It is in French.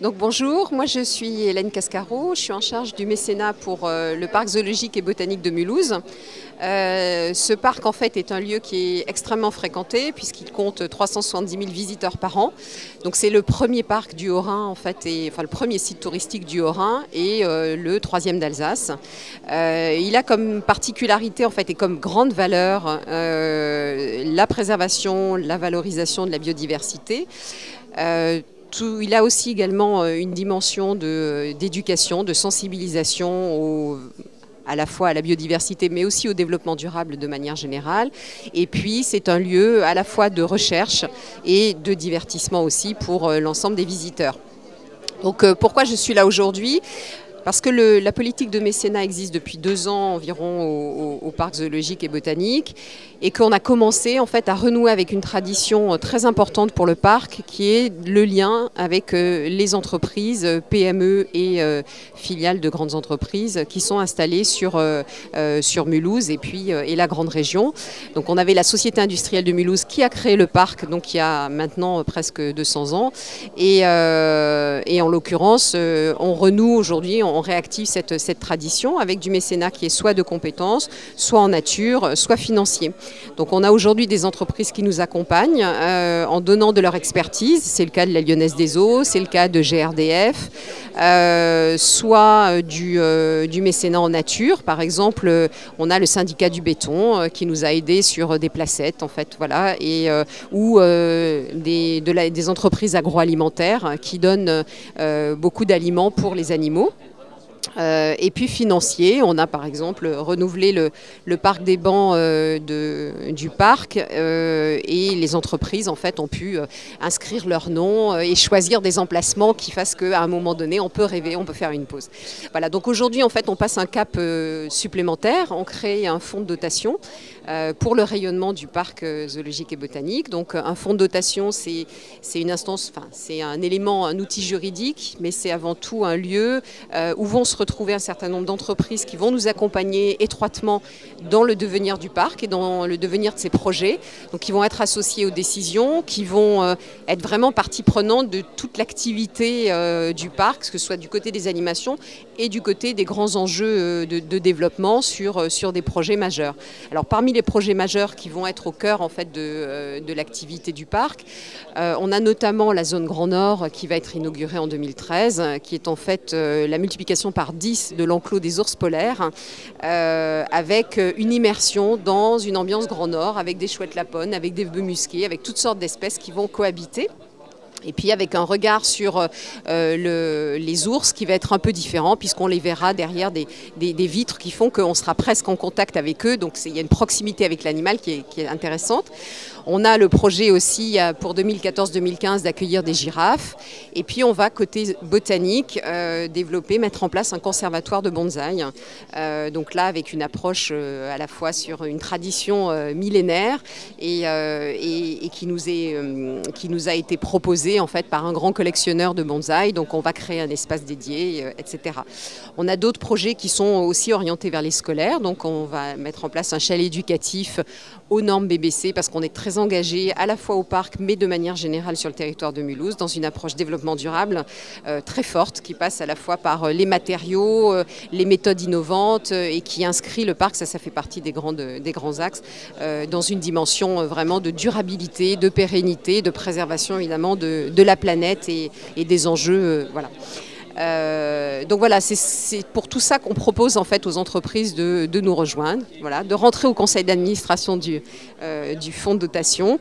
Donc bonjour, moi je suis Hélène Cascaro, je suis en charge du mécénat pour le parc zoologique et botanique de Mulhouse. Ce parc en fait est un lieu qui est extrêmement fréquenté puisqu'il compte 370 000 visiteurs par an. Donc c'est le premier parc du Haut-Rhin en fait, enfin le premier site touristique du Haut-Rhin et le troisième d'Alsace. Il a comme particularité en fait et comme grande valeur la préservation, la valorisation de la biodiversité. Il a aussi également une dimension d'éducation, de sensibilisation à la fois à la biodiversité mais aussi au développement durable de manière générale. Et puis c'est un lieu à la fois de recherche et de divertissement aussi pour l'ensemble des visiteurs. Donc pourquoi je suis là aujourd'hui ? Parce que la politique de mécénat existe depuis 2 ans environ au parc zoologique et botanique et qu'on a commencé en fait à renouer avec une tradition très importante pour le parc qui est le lien avec les entreprises, PME et filiales de grandes entreprises qui sont installées sur Mulhouse et la grande région. Donc on avait la Société industrielle de Mulhouse qui a créé le parc donc il y a maintenant presque 200 ans et en l'occurrence on renoue aujourd'hui, on réactive cette tradition avec du mécénat qui est soit de compétences, soit en nature, soit financier. Donc on a aujourd'hui des entreprises qui nous accompagnent en donnant de leur expertise. C'est le cas de la Lyonnaise des Eaux, c'est le cas de GRDF, soit du mécénat en nature. Par exemple, on a le syndicat du béton qui nous a aidés sur des placettes en fait, voilà, ou des entreprises agroalimentaires qui donnent beaucoup d'aliments pour les animaux. Et puis financier, on a par exemple renouvelé le parc des bancs du parc et les entreprises en fait ont pu inscrire leur nom et choisir des emplacements qui fassent qu'à un moment donné on peut rêver, on peut faire une pause. Voilà, donc aujourd'hui en fait on passe un cap supplémentaire, on crée un fonds de dotation pour le rayonnement du parc zoologique et botanique. Donc un fonds de dotation c'est une instance, enfin c'est un élément, un outil juridique, mais c'est avant tout un lieu où vont se retrouver un certain nombre d'entreprises qui vont nous accompagner étroitement dans le devenir du parc et dans le devenir de ses projets. Donc qui vont être associés aux décisions, qui vont être vraiment partie prenante de toute l'activité du parc, que ce soit du côté des animations et du côté des grands enjeux de développement sur des projets majeurs. Alors parmi les projets majeurs qui vont être au cœur en fait de l'activité du parc, on a notamment la zone Grand Nord qui va être inaugurée en 2013, qui est en fait la multiplication par 10 de l'enclos des ours polaires, avec une immersion dans une ambiance Grand Nord, avec des chouettes lapones, avec des bœufs musqués, avec toutes sortes d'espèces qui vont cohabiter. Et puis avec un regard sur les ours qui va être un peu différent puisqu'on les verra derrière des vitres qui font qu'on sera presque en contact avec eux. Donc il y a une proximité avec l'animal qui est intéressante. On a le projet aussi pour 2014-2015 d'accueillir des girafes. Et puis on va côté botanique développer, mettre en place un conservatoire de bonsaï. Donc là avec une approche à la fois sur une tradition millénaire et qui nous a été proposée en fait par un grand collectionneur de bonsaï. Donc on va créer un espace dédié, etc. On a d'autres projets qui sont aussi orientés vers les scolaires. Donc on va mettre en place un chalet éducatif aux normes BBC parce qu'on est très engagé à la fois au parc mais de manière générale sur le territoire de Mulhouse dans une approche développement durable très forte qui passe à la fois par les matériaux, les méthodes innovantes et qui inscrit le parc, ça fait partie des grands axes, dans une dimension vraiment de durabilité, de pérennité, de préservation évidemment de la planète et des enjeux. Voilà. Donc voilà, c'est pour tout ça qu'on propose en fait aux entreprises de nous rejoindre, voilà, de rentrer au conseil d'administration du fonds de dotation